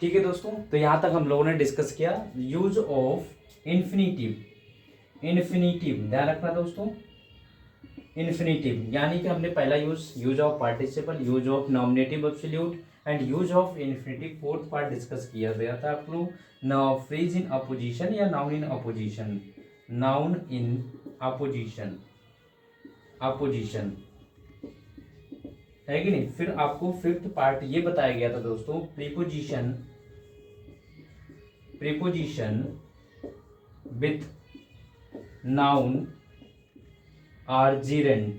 ठीक है दोस्तों, तो यहाँ तक हम लोगों ने डिस्कस किया यूज ऑफ इन्फिनिटिव। इन्फिनिटिव ध्यान रखना दोस्तों, इन्फिनिटिव यानी कि हमने पहला use of participle, use of nominative absolute and use of infinitive fourth part discuss किया गया था आप लोग। नाउ फ्रेज इन अपोजिशन या noun in opposition, noun in opposition, opposition है कि नहीं। फिर आपको फिफ्थ पार्ट ये बताया गया था दोस्तों preposition, preposition with noun or gerund,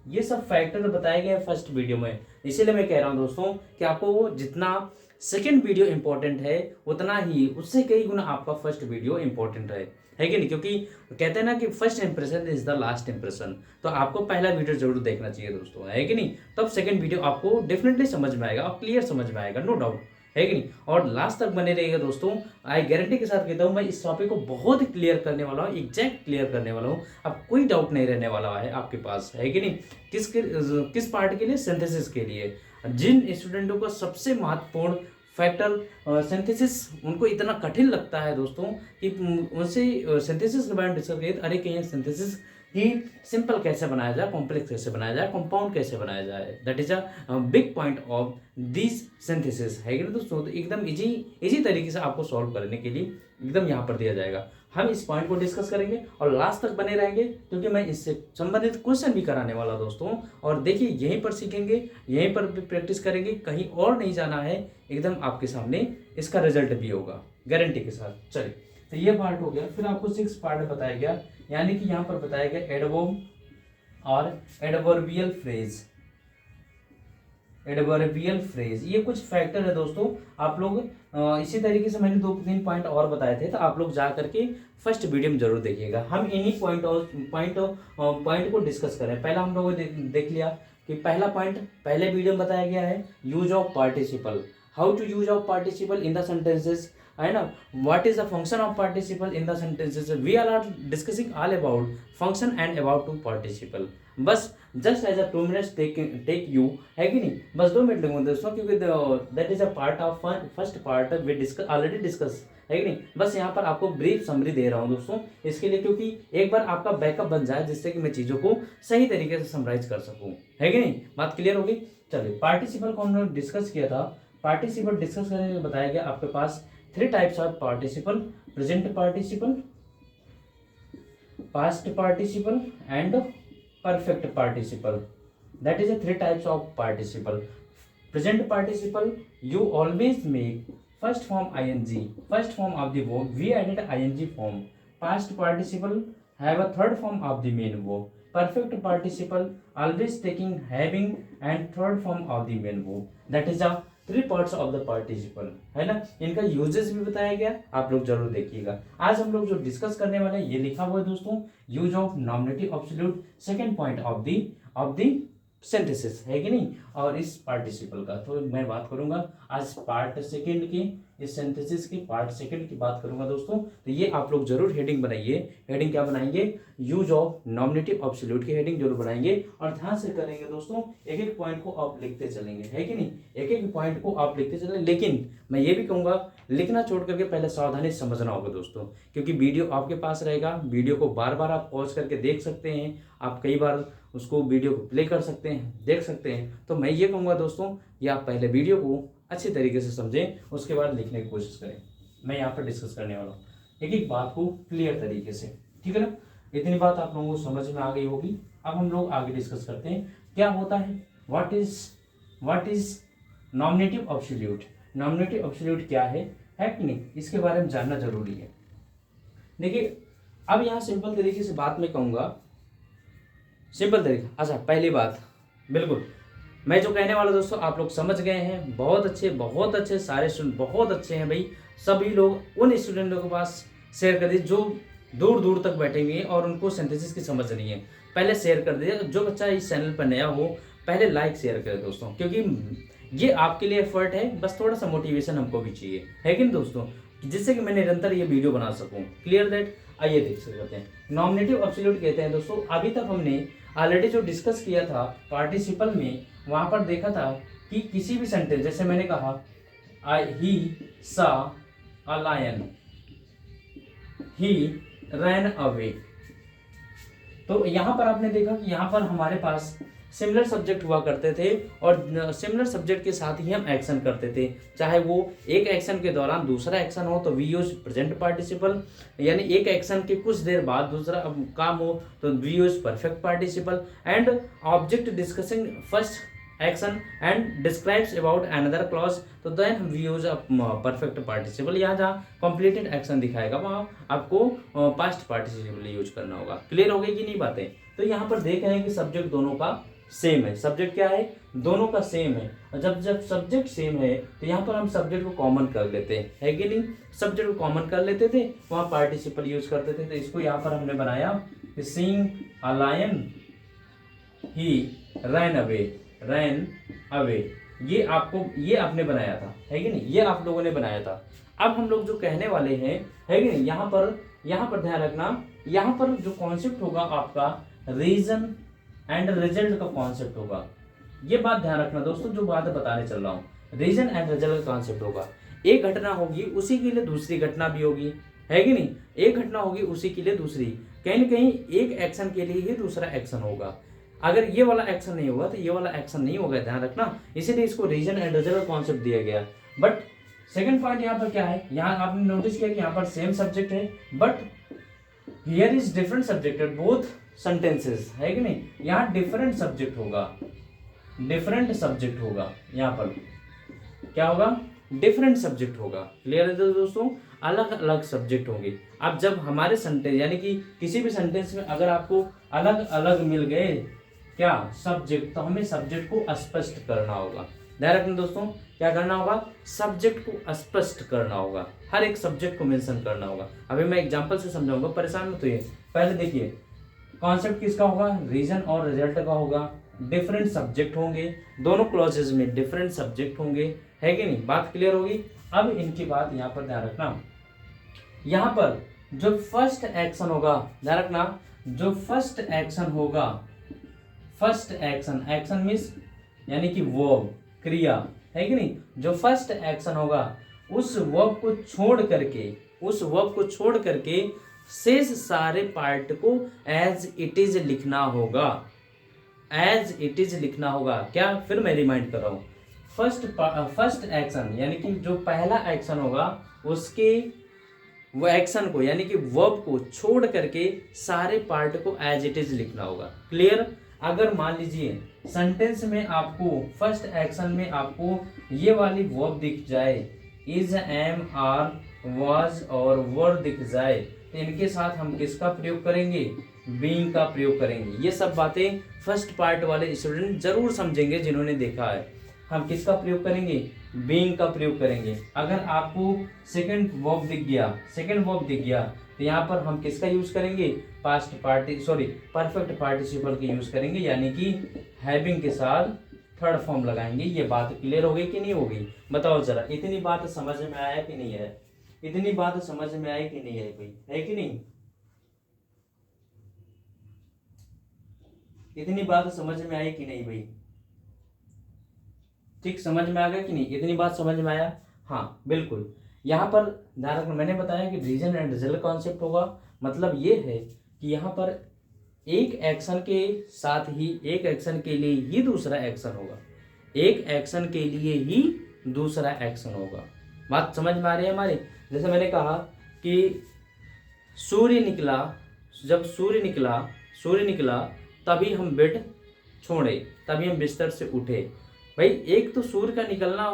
ये सब फैक्टर बताए गए फर्स्ट वीडियो में। इसीलिए मैं कह रहा हूं दोस्तों कि आपको वो जितना सेकंड वीडियो इंपॉर्टेंट है उतना ही उससे कई गुना आपका फर्स्ट वीडियो इंपॉर्टेंट है कि नहीं। क्योंकि कहते हैं ना कि first impression is the last impression, तो आपको पहला वीडियो जरूर देखना चाहिए दोस्तों, है कि नहीं। तब सेकंड वीडियो आपको डेफिनेटली समझ में आएगा और क्लियर समझ में आएगा, नो डाउट, है कि नहीं। और लास्ट तक बने रहिएगा दोस्तों, आई गारंटी के साथ कहता हूँ मैं इस टॉपिक को बहुत ही क्लियर करने वाला हूँ, एग्जैक्ट क्लियर करने वाला हूँ। अब कोई डाउट नहीं रहने वाला है आपके पास, है कि नहीं। किस पार्ट के लिए, सिंथेसिस के लिए। जिन स्टूडेंटों को सबसे महत्वपूर्ण फैक्टर सिंथेसिस उनको इतना कठिन लगता है दोस्तों कि उनसे सिंथेसिस के बारे में डिस्कस करिए, अरे कहीं सिंथेसिस कि सिंपल कैसे बनाया जाए, कॉम्प्लेक्स कैसे बनाया जाए, कंपाउंड कैसे बनाया जाए, that is a big point of this synthesis, है कि नहीं दोस्तों। तो एकदम इजी तरीके से आपको सॉल्व करने के लिए एकदम यहाँ पर दिया जाएगा। हम इस पॉइंट को डिस्कस करेंगे और लास्ट तक बने रहेंगे क्योंकि मैं इससे संबंधित क्वेश्चन भी कराने वाला दोस्तों। और देखिए यहीं पर सीखेंगे, यहीं पर भी प्रैक्टिस करेंगे, कहीं और नहीं जाना है, एकदम आपके सामने इसका रिजल्ट भी होगा गारंटी के साथ। चलिए, तो ये पार्ट हो गया। फिर आपको 6 पार्ट बताया गया, यानी कि यहाँ पर बताया गया एडवर्ब और एडवर्बियल फ्रेज। एडवर्बियल फ्रेज ये कुछ फैक्टर है दोस्तों, आप लोग इसी तरीके से मैंने 2-3 पॉइंट और बताए थे, तो आप लोग जा करके फर्स्ट वीडियो में जरूर देखिएगा। हम इन्हीं पॉइंट को डिस्कस करें। पहला हम लोगों ने देख लिया कि पहला पॉइंट पहले वीडियो में बताया गया है use of participle, how to use of participle in the sentences, है ना। What is the function of participle in the sentences, we are discussing all about function and about to participle. बस just as a 2 minutes take you, है कि नहीं, बस 2 minute लगूंगे दोस्तों, क्योंकि that is a part of first part we discuss already discuss, है कि नहीं। बस यहाँ पर आपको ब्रीफ समरी दे रहा हूँ दोस्तों इसके लिए, क्योंकि एक बार आपका बैकअप बन जाए जिससे कि मैं चीज़ों को सही तरीके से समराइज कर सकूँ, है कि नहीं। बात क्लियर होगी। चलिए, पार्टिसिपल को हमने डिस्कस किया था। पार्टिसिपल डिस्कस करने में बताया गया आपके पास 3 types of participle, present participle, past participle and perfect participle. That is a 3 types of participle. Present participle, you always make first form ing, first form of the verb, we added ing form. Past participle have a third form of the main verb. Perfect participle always taking having and third form of the main verb. That is a 3 parts of the participle, है ना। इनका uses भी बताया गया, आप लोग जरूर देखिएगा। आज हम लोग जो डिस्कस करने वाले हैं ये लिखा हुआ है दोस्तों, use of nominative absolute, second point of the synthesis, है कि नहीं। और इस पार्टिसिपल का तो मैं बात करूंगा आज पार्ट सेकंड की, इस सिंथेसिस की पार्ट सेकंड की बात करूंगा दोस्तों। तो ये आप लोग जरूर हेडिंग बनाइए। हेडिंग क्या बनाएंगे, यूज ऑफ नॉमिनेटिव एब्सोल्यूट की हेडिंग जरूर बनाएंगे और ध्यान से करेंगे दोस्तों। एक एक पॉइंट को आप लिखते चलेंगे, है कि नहीं, एक एक पॉइंट को आप लिखते चलेंगे। लेकिन मैं ये भी कहूंगा लिखना छोड़ करके पहले सावधानी समझना होगा दोस्तों, क्योंकि वीडियो आपके पास रहेगा। वीडियो को बार बार आप पॉज करके देख सकते हैं, आप कई बार उसको वीडियो को प्ले कर सकते हैं, देख सकते हैं। तो मैं ये कहूँगा दोस्तों कि आप पहले वीडियो को अच्छी तरीके से समझें, उसके बाद लिखने की कोशिश करें। मैं यहाँ पर डिस्कस करने वाला हूँ एक एक बात को क्लियर तरीके से, ठीक है ना। इतनी बात आप लोगों को समझ में आ गई होगी। अब हम लोग आगे डिस्कस करते हैं क्या होता है, what is nominative absolute. Nominative absolute क्या है कि नहीं, इसके बारे में जानना जरूरी है। देखिए, अब यहाँ सिंपल तरीके से बात मैं कहूँगा, सिंपल तरीका। अच्छा, पहली बात, बिल्कुल मैं जो कहने वाला दोस्तों आप लोग समझ गए हैं। बहुत अच्छे सारे स्टूडेंट बहुत अच्छे हैं भाई। सभी लोग उन स्टूडेंटों के पास शेयर कर दीजिए जो दूर दूर तक बैठे हुए हैं और उनको सिंथेसिस की समझ नहीं है। पहले शेयर कर दीजिए। जो बच्चा इस चैनल पर नया हो पहले लाइक शेयर करें दोस्तों, क्योंकि ये आपके लिए एफर्ट है। बस थोड़ा सा मोटिवेशन हमको भी चाहिए, है कि नहीं दोस्तों, जिससे कि मैं निरंतर ये वीडियो बना सकूं। Clear that. आइए देख सकते हैं नॉमिनेटिव एब्सोल्यूट कहते हैं दोस्तों। अभी तक हमने ऑलरेडी जो डिस्कस किया था पार्टिसिपल में, वहां पर देखा था कि किसी भी सेंटेंस, जैसे मैंने कहा he saw a lion, he ran away. तो यहाँ पर आपने देखा कि यहाँ पर हमारे पास सिमिलर सब्जेक्ट हुआ करते थे और सिमिलर सब्जेक्ट के साथ ही हम एक्शन करते थे, चाहे वो एक एक्शन के दौरान दूसरा एक्शन हो तो वी यूज प्रेजेंट पार्टिसिपल, यानी एक एक्शन के कुछ देर बाद दूसरा काम हो तो we use perfect participle, and object discussing first action and describes about another clause तो then we use perfect participle. यहाँ जहाँ कंप्लीटेड एक्शन दिखाएगा वहाँ आपको पास्ट पार्टिसिपल यूज करना होगा। क्लियर हो गई कि नहीं बातें? तो यहाँ पर देख रहे हैं कि सब्जेक्ट दोनों का सेम है। सब्जेक्ट क्या है? दोनों का सेम है। और जब सब्जेक्ट सेम है तो यहाँ पर हम सब्जेक्ट को कॉमन कर लेते हैं, है कि नहीं? सब्जेक्ट को कॉमन कर लेते थे, वहाँ पार्टिसिपल यूज करते थे। तो इसको यहाँ पर हमने बनाया seeing a lion he ran away, ran away. ये आपने बनाया था, है कि नहीं? ये आप लोगों ने बनाया था। अब हम लोग जो कहने वाले हैं, है कि नहीं, यहाँ पर ध्यान रखना, यहाँ पर जो कॉन्सेप्ट होगा आपका रीजन एंड रिजल्ट का कॉन्सेप्ट होगा। ये बात ध्यान रखना दोस्तों, जो बात बताने चल रहा हूँ, रीजन एंड रिजल्ट का कॉन्सेप्ट होगा। एक घटना होगी उसी के लिए दूसरी घटना भी होगी, है कि नहीं? एक घटना होगी उसी के लिए दूसरी, कहीं ना कहीं एक एक्शन के लिए ही दूसरा एक्शन होगा। अगर ये वाला एक्शन नहीं होगा तो ये वाला एक्शन नहीं होगा, ध्यान रखना। इसीलिए इसको रीजन एंड रिजल्ट कॉन्सेप्ट दिया गया। बट सेकंड पॉइंट यहाँ पर क्या है, यहाँ आपने नोटिस किया कि यहाँ पर सेम सब्जेक्ट है but here is different subject at both sentences, है कि नहीं? यहाँ डिफरेंट सब्जेक्ट होगा, डिफरेंट सब्जेक्ट होगा। यहाँ पर क्या होगा? डिफरेंट सब्जेक्ट होगा। क्लियर है दोस्तों? अलग अलग सब्जेक्ट होंगे। अब जब हमारे सेंटेंस यानी कि किसी भी सेंटेंस में अगर आपको अलग अलग मिल गए क्या सब्जेक्ट, तो हमें सब्जेक्ट को स्पष्ट करना होगा। ध्यान रखना दोस्तों, क्या करना होगा? सब्जेक्ट को स्पष्ट करना होगा, हर एक सब्जेक्ट को मेंशन करना होगा। अभी मैं एग्जांपल से समझाऊंगा, परेशान मत होइए। पहले देखिए, कॉन्सेप्ट किसका होगा? रीजन और रिजल्ट का होगा। डिफरेंट सब्जेक्ट होंगे, दोनों क्लॉजेज में डिफरेंट सब्जेक्ट होंगे, है कि नहीं? बात क्लियर होगी? अब इनकी बात यहाँ पर ध्यान रखना, यहाँ पर जो फर्स्ट एक्शन होगा, ध्यान रखना, जो फर्स्ट एक्शन होगा, फर्स्ट एक्शन, एक्शन मीन्स यानी कि वर्ब, क्रिया, है कि नहीं? जो फर्स्ट एक्शन होगा उस वर्ब को छोड़ करके शेष सारे पार्ट को एज इट इज लिखना होगा, एज इट इज लिखना होगा। क्या? फिर मैं रिमाइंड कर रहा हूँ, फर्स्ट एक्शन यानी कि जो पहला एक्शन होगा उसके वो एक्शन को यानी कि वर्ब को छोड़ करके सारे पार्ट को एज इट इज लिखना होगा। क्लियर? अगर मान लीजिए सेंटेंस में आपको फर्स्ट एक्शन में आपको ये वाली वर्ब दिख जाए, इज, एम, आर, वाज और वर दिख जाए, तो इनके साथ हम किसका प्रयोग करेंगे? बीइंग का प्रयोग करेंगे। ये सब बातें फर्स्ट पार्ट वाले स्टूडेंट जरूर समझेंगे जिन्होंने देखा है। हम किसका प्रयोग करेंगे? बीइंग का प्रयोग करेंगे। अगर आपको सेकंड वर्ब दिख गया तो यहाँ पर हम किसका यूज करेंगे? परफेक्ट पार्टिसिपल के यूज करेंगे, यानी कि हैविंग के साथ थर्ड फॉर्म लगाएंगे। ये बात क्लियर हो गई कि नहीं हो गई? बताओ जरा, इतनी बात समझ में आया कि नहीं है? इतनी बात समझ में आई कि नहीं है भाई? है कि नहीं? इतनी बात समझ में आई कि नहीं भाई? ठीक समझ में आ गया कि नहीं? इतनी बात समझ में आया? हाँ बिल्कुल। यहाँ पर ध्यान रखना, मैंने बताया कि रीजन एंड रिजल्ट कॉन्सेप्ट होगा। मतलब ये है कि यहाँ पर एक एक्शन के साथ ही एक एक्शन के लिए ही दूसरा एक्शन होगा, एक एक्शन के लिए ही दूसरा एक्शन होगा। बात समझ में आ रही है हमारी? जैसे मैंने कहा कि सूर्य निकला, जब सूर्य निकला तभी हम बेड छोड़े, तभी हम बिस्तर से उठे। भाई एक तो सूर्य का निकलना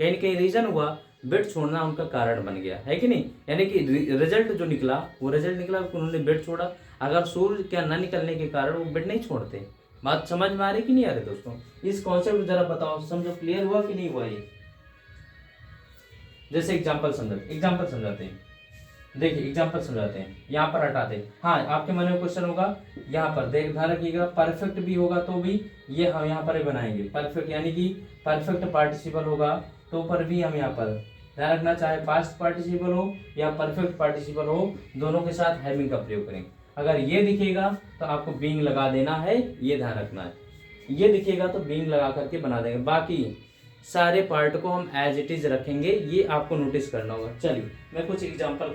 कहीं न कहीं रीजन हुआ, बेड छोड़ना उनका कारण बन गया, है कि नहीं? यानी कि रिजल्ट जो निकला वो रिजल्ट निकला कि उन्होंने बेड छोड़ा। अगर सूर्य क्या न निकलने के कारण वो बेड नहीं छोड़ते। बात समझ में आ रही कि नहीं आ रही दोस्तों? इस कॉन्सेप्ट जरा बताओ, समझो क्लियर हुआ कि नहीं हुआ ये? जैसे एग्जाम्पल समझाते हैं। देखिए एग्जाम्पल समझाते हैं, यहाँ पर हटाते हैं। हाँ, आपके मन में क्वेश्चन होगा, यहाँ पर देख ध्यान रखिएगा, परफेक्ट भी होगा तो भी ये हम यहाँ पर बनाएंगे परफेक्ट, यानी कि परफेक्ट पार्टिसिपल होगा तो पर भी हम यहाँ पर ध्यान रखना, चाहे पास्ट पार्टिसिपल हो या परफेक्ट पार्टिसिपल हो, दोनों के साथ हैविंग का प्रयोग करेंगे। अगर ये दिखेगा तो आपको बीइंग लगा देना है, ये ध्यान रखना है। ये दिखेगा तो बीइंग लगा करके बना देंगे। बाकी सारे पार्ट को हम एज इट इज रखेंगे, ये आपको नोटिस करना होगा। चलिए मैं कुछ एग्जांपल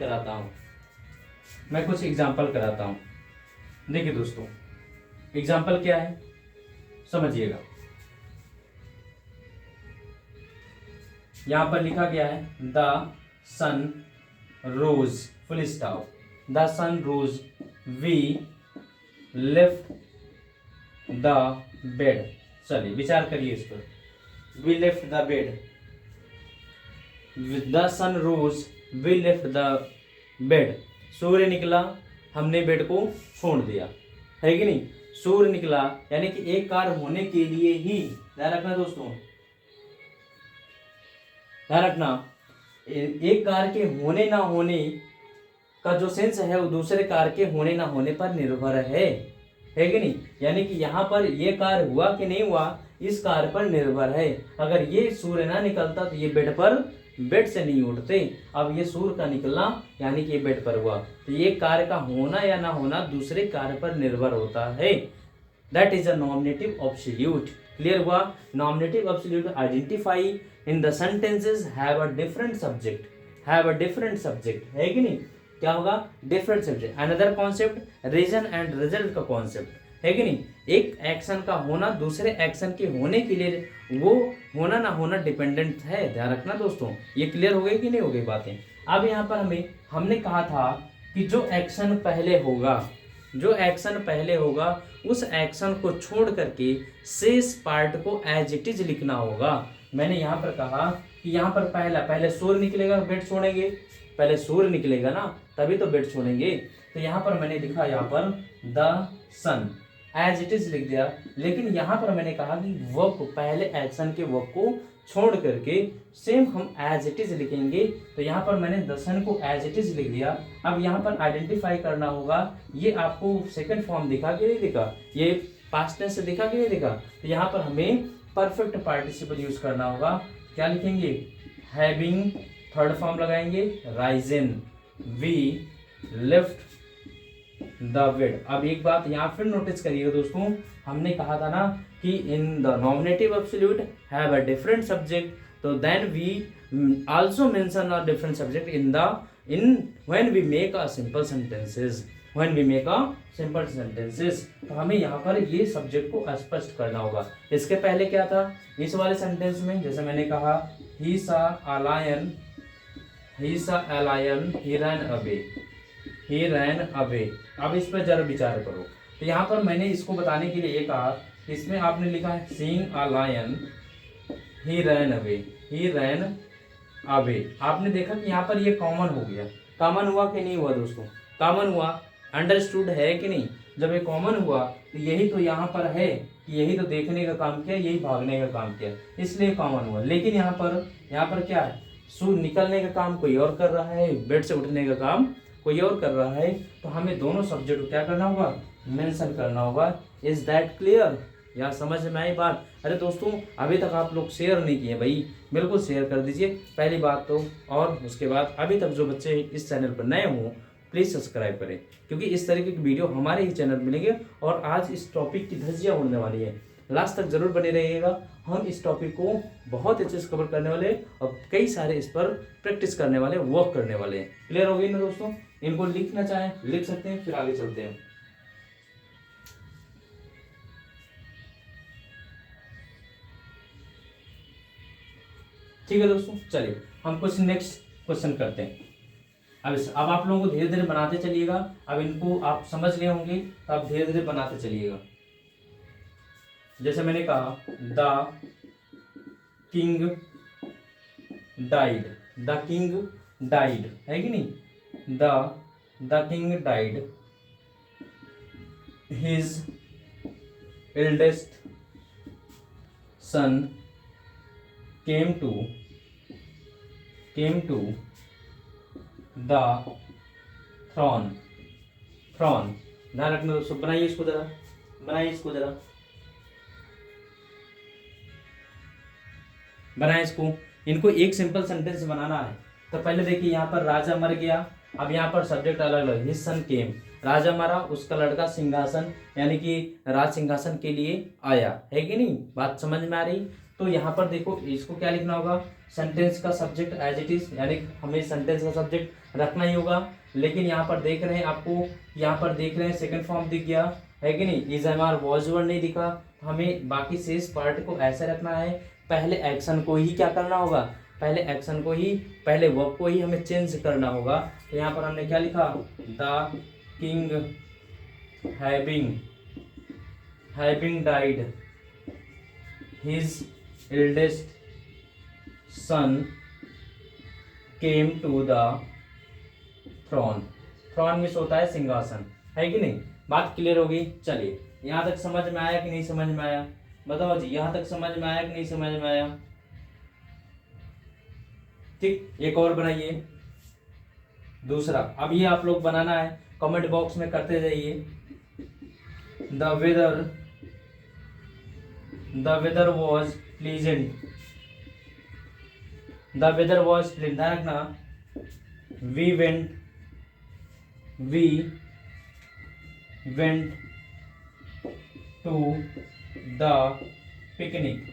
कराता हूँ। देखिए दोस्तों, एग्जांपल क्या है समझिएगा। यहां पर लिखा गया है the sun rose, full stop, the sun rose, we left the bed. चलिए विचार करिए इस पर। We left the bed, the sun rose, we left the bed. सूर्य निकला, हमने बेड को छोड़ दिया, है कि नहीं। सूर्य निकला यानी कि एक कार्य होने के लिए ही, ध्यान रखना दोस्तों, ध्यान रखना, एक कार्य के होने ना होने का जो सेंस है वो दूसरे कार्य के होने ना होने पर निर्भर है कि नहीं। यानी कि यहाँ पर ये कार्य हुआ कि नहीं हुआ, इस कार्य पर निर्भर है। अगर ये सूर्य ना निकलता तो ये बेड से नहीं उठते। अब ये सूर्य का निकलना यानी कि ये बेड पर हुआ, तो ये कार्य का होना या ना होना दूसरे कार्य पर निर्भर होता है। That is a nominative absolute. Clear हुआ। Nominative absolute identify in the sentences have a different subject, है कि नहीं। क्या होगा, different subject. Another concept reason and result का कॉन्सेप्ट, है कि नहीं। एक एक्शन का होना दूसरे एक्शन के होने के लिए वो होना ना होना डिपेंडेंट है। ध्यान रखना दोस्तों, ये क्लियर हो गई कि नहीं हो गई बातें। अब यहाँ पर हमने कहा था कि जो एक्शन पहले होगा उस एक्शन को छोड़ करके शेष पार्ट को एज इट इज लिखना होगा। मैंने यहाँ पर कहा कि यहाँ पर पहले सूर्य निकलेगा, बेड छोड़ेंगे। पहले सूर्य निकलेगा ना, तभी तो बेड छोड़ेंगे। तो यहाँ पर मैंने लिखा, यहाँ पर the sun as it is लिख दिया। लेकिन यहाँ पर मैंने कहा कि वर्ब, पहले एक्शन के वर्ब को छोड़ करके सेम हम एज इट इज लिखेंगे। तो यहाँ पर मैंने द सन को एज इट इज लिख दिया। अब यहाँ पर आइडेंटिफाई करना होगा, ये आपको सेकंड फॉर्म दिखा कि नहीं दिखा, ये पास्ट टेंस से दिखा कि नहीं दिखा। तो यहाँ पर हमें परफेक्ट पार्टिसिपल यूज करना होगा। क्या लिखेंगे, हैविंग, थर्ड फॉर्म लगाएंगे risen, we left the bed. अब एक बात यहाँ फिर नोटिस करिएगा दोस्तों, हमने कहा था ना कि in the nominative absolute have a different subject, तो then we also mention a different subject in when we make a simple sentences. तो हमें यहाँ पर ये सब्जेक्ट को स्पष्ट करना होगा। इसके पहले क्या था, इस वाले सेंटेंस में जैसे मैंने कहा he saw a lion, he ran away। अब इस पर जरा विचार करो। तो यहाँ पर मैंने इसको बताने के लिए ये कहा, इसमें आपने लिखा है seeing a lion, he ran away। आपने देखा कि यहाँ पर ये कॉमन हो गया। कॉमन हुआ कि नहीं हुआ दोस्तों, कॉमन हुआ। अंडरस्टूड है कि नहीं। जब ये कॉमन हुआ तो यही तो यहाँ पर है कि यही तो देखने का काम किया, यही भागने का काम किया, इसलिए कॉमन हुआ। लेकिन यहाँ पर क्या है, सूर्य निकलने का काम कोई और कर रहा है, बेड से उठने का काम कोई और कर रहा है। तो हमें दोनों सब्जेक्ट को क्या करना होगा, मेंशन करना होगा। इज दैट क्लियर, या समझ में आई बात। अरे दोस्तों अभी तक आप लोग शेयर नहीं किए भाई, बिल्कुल शेयर कर दीजिए पहली बात तो। और उसके बाद अभी तक जो बच्चे इस चैनल पर नए हों प्लीज़ सब्सक्राइब करें, क्योंकि इस तरीके की वीडियो हमारे ही चैनल मिलेंगे। और आज इस टॉपिक की धज्जियां उड़ने वाली है, लास्ट तक जरूर बने रहिएगा। हम इस टॉपिक को बहुत अच्छे से कवर करने वाले और कई सारे इस पर प्रैक्टिस करने वाले, वर्क करने वाले हैं। क्लियर हो गई ना दोस्तों। इनको लिखना चाहें लिख सकते हैं, फिर आगे चलते हैं। ठीक है दोस्तों, चलिए हम कुछ नेक्स्ट क्वेश्चन करते हैं। अब आप लोगों को धीरे धीरे बनाते चलिएगा। अब इनको आप समझ गए होंगे तो आप धीरे धीरे बनाते चलिएगा। जैसे मैंने कहा द किंग डाइड, है कि नहीं। The king died, his eldest sun came to the throne। ध्यान रखना दोस्तों, बनाइए इसको इनको एक सिंपल सेंटेंस बनाना है। तो पहले देखिए यहाँ पर राजा मर गया। अब यहाँ पर सब्जेक्ट अलग अलग, हिज सन केम, राजा मरा, उसका लड़का सिंहासन यानी कि राज सिंहासन के लिए आया, है कि नहीं। बात समझ में आ रही। तो यहाँ पर देखो इसको क्या लिखना होगा, सेंटेंस का सब्जेक्ट एज इट इज, यानी हमें सेंटेंस का सब्जेक्ट रखना ही होगा। लेकिन यहाँ पर देख रहे हैं आपको, यहाँ पर देख रहे हैं सेकंड फॉर्म दिख गया है कि नहीं, is am are was were नहीं दिखा। हमें बाकी शेष पार्ट को ऐसे रखना है, पहले एक्शन को ही क्या करना होगा, पहले एक्शन को ही, पहले वर्ब को ही हमें चेंज करना होगा। तो यहाँ पर हमने क्या लिखा, the king having died his eldest son came to the throne. Throne में होता है सिंहासन, है कि नहीं। बात क्लियर होगी। चलिए यहाँ तक समझ में आया कि नहीं समझ में आया, बताओ जी, यहाँ तक समझ में आया कि नहीं समझ में आया। ठीक, एक और बनाइए दूसरा। अब ये आप लोग बनाना है, कमेंट बॉक्स में करते जाइए। The weather was pleasant, the weather was pleasant, ध्यान रखना। We went to the picnic.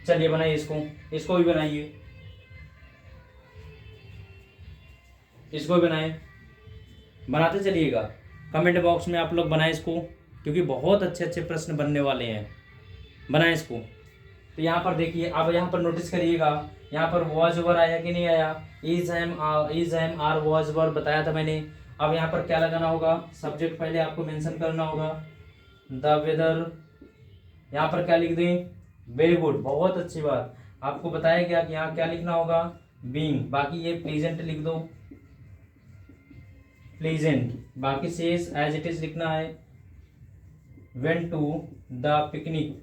चलिए बनाइए इसको भी बनाइए, इसको भी बनाए, बनाते चलिएगा। कमेंट बॉक्स में आप लोग बनाएं इसको, क्योंकि बहुत अच्छे अच्छे प्रश्न बनने वाले हैं, बनाएं इसको। तो यहाँ पर देखिए, अब यहाँ पर नोटिस करिएगा, यहाँ पर वॉज वर आया कि नहीं आया, is am are was were बताया था मैंने। अब यहाँ पर क्या लगाना होगा, सब्जेक्ट पहले आपको मेंशन करना होगा, द वेदर, यहाँ पर क्या लिख दें, वेरी गुड, बहुत अच्छी बात। आपको बताया गया कि यहाँ क्या लिखना होगा, बीइंग, बाकी ये प्लीजेंट लिख दो, प्लीजेंट, बाकी शेष एज इट इज लिखना है। वेंट टू द पिकनिक,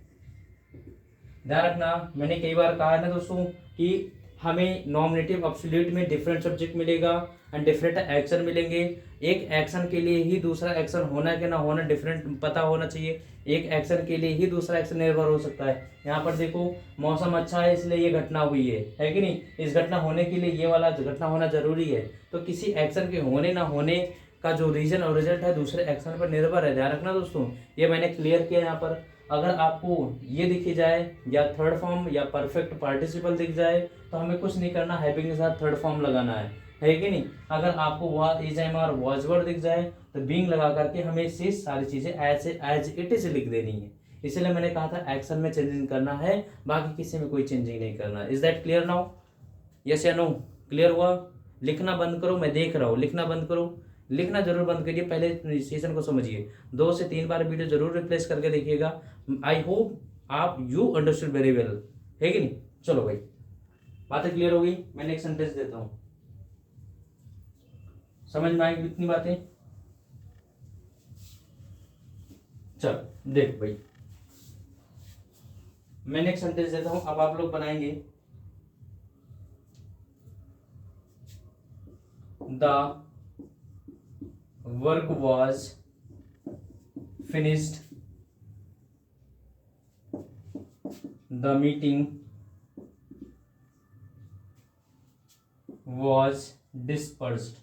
ध्यान रखना, मैंने कई बार कहा है ना दोस्तों कि हमें नॉमिनेटिव एब्सोल्यूट में डिफरेंट सब्जेक्ट मिलेगा एंड डिफरेंट एक्शन मिलेंगे। एक एक्शन के लिए ही दूसरा एक्शन होना कि ना होना डिफरेंट पता होना चाहिए, एक एक्शन के लिए ही दूसरा एक्शन निर्भर हो सकता है। यहाँ पर देखो, मौसम अच्छा है इसलिए ये घटना हुई है कि नहीं, इस घटना होने के लिए ये वाला घटना होना जरूरी है। तो किसी एक्शन के होने ना होने का जो रीजन और रिजल्ट है दूसरे एक्शन पर निर्भर है, ध्यान रखना दोस्तों। ये मैंने क्लियर किया यहाँ पर। अगर आपको ये दिखी जाए या थर्ड फॉर्म या परफेक्ट पार्टिसिपल दिख जाए तो हमें कुछ नहीं करना, हैविंग के साथ थर्ड फॉर्म लगाना है कि नहीं। अगर आपको is am are was were दिख जाए तो बीइंग लगा करके हमें शेष सारी चीजें एज इट इज लिख देनी है। इसलिए मैंने कहा था एक्शन में चेंजिंग करना है, बाकी किसी में कोई चेंजिंग नहीं करना। Is that clear now, yes या नो, क्लियर हुआ। लिखना बंद करो, मैं देख रहा हूँ, लिखना बंद करो, लिखना जरूर बंद करिए, पहले सेशन को समझिए, 2 से 3 बार वीडियो जरूर रिप्लेस करके देखिएगा। आई होप आप यू अंडरस्टूड वेरी वेल, है कि नहीं। चलो भाई, बातें क्लियर हो गई। मैं नेक्स्ट सेंटेंस देता हूं, समझ में आएगी इतनी बातें। चल देख भाई, मैं नेक्स्ट सेंटेंस देता हूं, अब आप लोग बनाएंगे। The work was finished, the meeting was dispersed.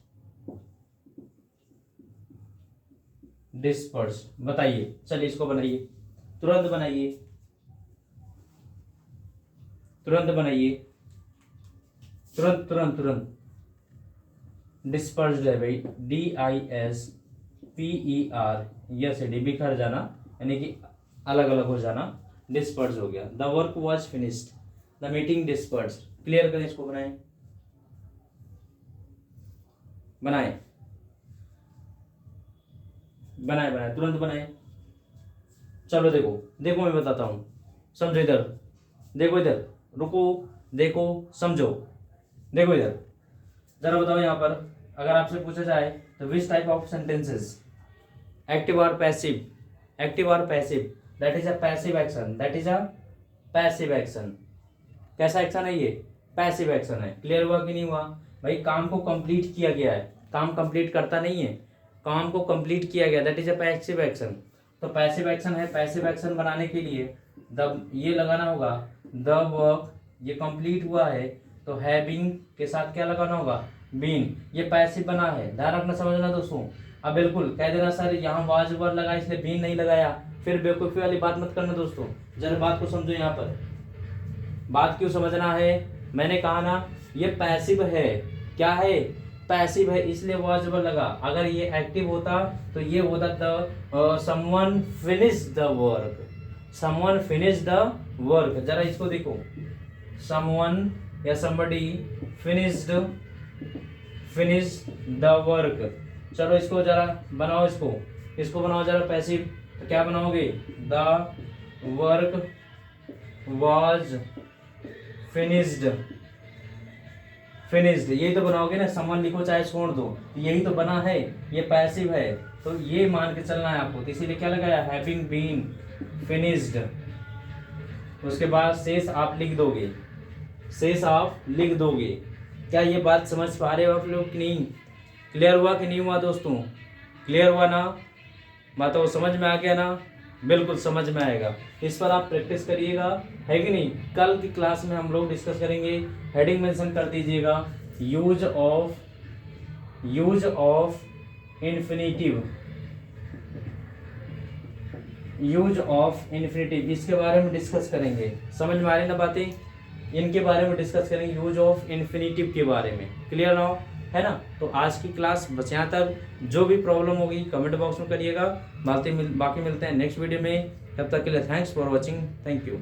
बताइए, चलिए इसको बनाइए, तुरंत बनाइए, तुरंत बनाइए, तुरंत तुरंत तुरंत। डिस्पर्स्ड है भाई, DISPER, यस डी, बिखर जाना यानी कि अलग अलग हो जाना, डिस्पर्स हो गया। The work was finished, the meeting dispersed. Clear करें इसको, बनाएं बनाएं बनाएं बनाएं, तुरंत बनाएं। चलो देखो देखो, मैं बताता हूं, समझो इधर, देखो इधर, रुको, देखो, समझो, देखो इधर, जरा बताओ। यहाँ पर अगर आपसे पूछा जाए तो which type of sentences, active और पैसिव, एक्टिव और passive, that is a passive action, that is a passive action. कैसा एक्शन है ये, पैसिव एक्शन है। क्लियर हुआ कि नहीं हुआ भाई। काम को कंप्लीट किया गया है, काम कंप्लीट करता नहीं है, काम को कंप्लीट किया गया, that is a passive action. तो पैसिव एक्शन है, पैसिव एक्शन बनाने के लिए द ये लगाना होगा, द वर्क, ये कंप्लीट हुआ है तो हैविंग के साथ क्या लगाना होगा, बीन, ये पैसिव बना है, ध्यान रखना, समझना दोस्तों। अब बिल्कुल कह देना सर यहाँ वाज वर लगा इसलिए बीन नहीं लगाया, फिर बेवकूफ़ी वाली बात मत करना दोस्तों, जरा बात को समझो। यहाँ पर बात क्यों समझना है, मैंने कहा ना ये पैसिव है, क्या है, पैसिव है, इसलिए वॉज वर्ब लगा। अगर ये एक्टिव होता तो ये होता the someone finish the work, someone finish the work. जरा इसको देखो, समवन या somebody finished द वर्क। चलो इसको जरा बनाओ, इसको बनाओ जरा पैसिव, तो क्या बनाओगे, द वर्क वाज फिनिश्ड, यही तो बनाओगे ना, समवन लिखो चाहे छोड़ दो, यही तो बना है, ये पैसिव है, तो ये मान के चलना है आपको, तो इसीलिए क्या लगाया, हैविंग बीन फिनिश्ड। उसके बाद शेष आप लिख दोगे, शेष आप लिख दोगे। क्या ये बात समझ पा रहे हो आप लोग कि नहीं, क्लियर हुआ कि नहीं हुआ दोस्तों, क्लियर हुआ ना, बताओ समझ में आ गया ना, बिल्कुल समझ में आएगा, इस पर आप प्रैक्टिस करिएगा, है कि नहीं। कल की क्लास में हम लोग डिस्कस करेंगे, हेडिंग मेंशन कर दीजिएगा, use of infinitive, use of infinitive, इसके बारे में डिस्कस करेंगे, समझ में आ रही ना बातें, इनके बारे में डिस्कस करेंगे, यूज ऑफ इन्फिनेटिव के बारे में, क्लियर ना, है ना। तो आज की क्लास बस यहाँ तक, जो भी प्रॉब्लम होगी कमेंट बॉक्स में करिएगा, बाकी मिलते हैं नेक्स्ट वीडियो में, तब तक के लिए thanks for watching, thank you.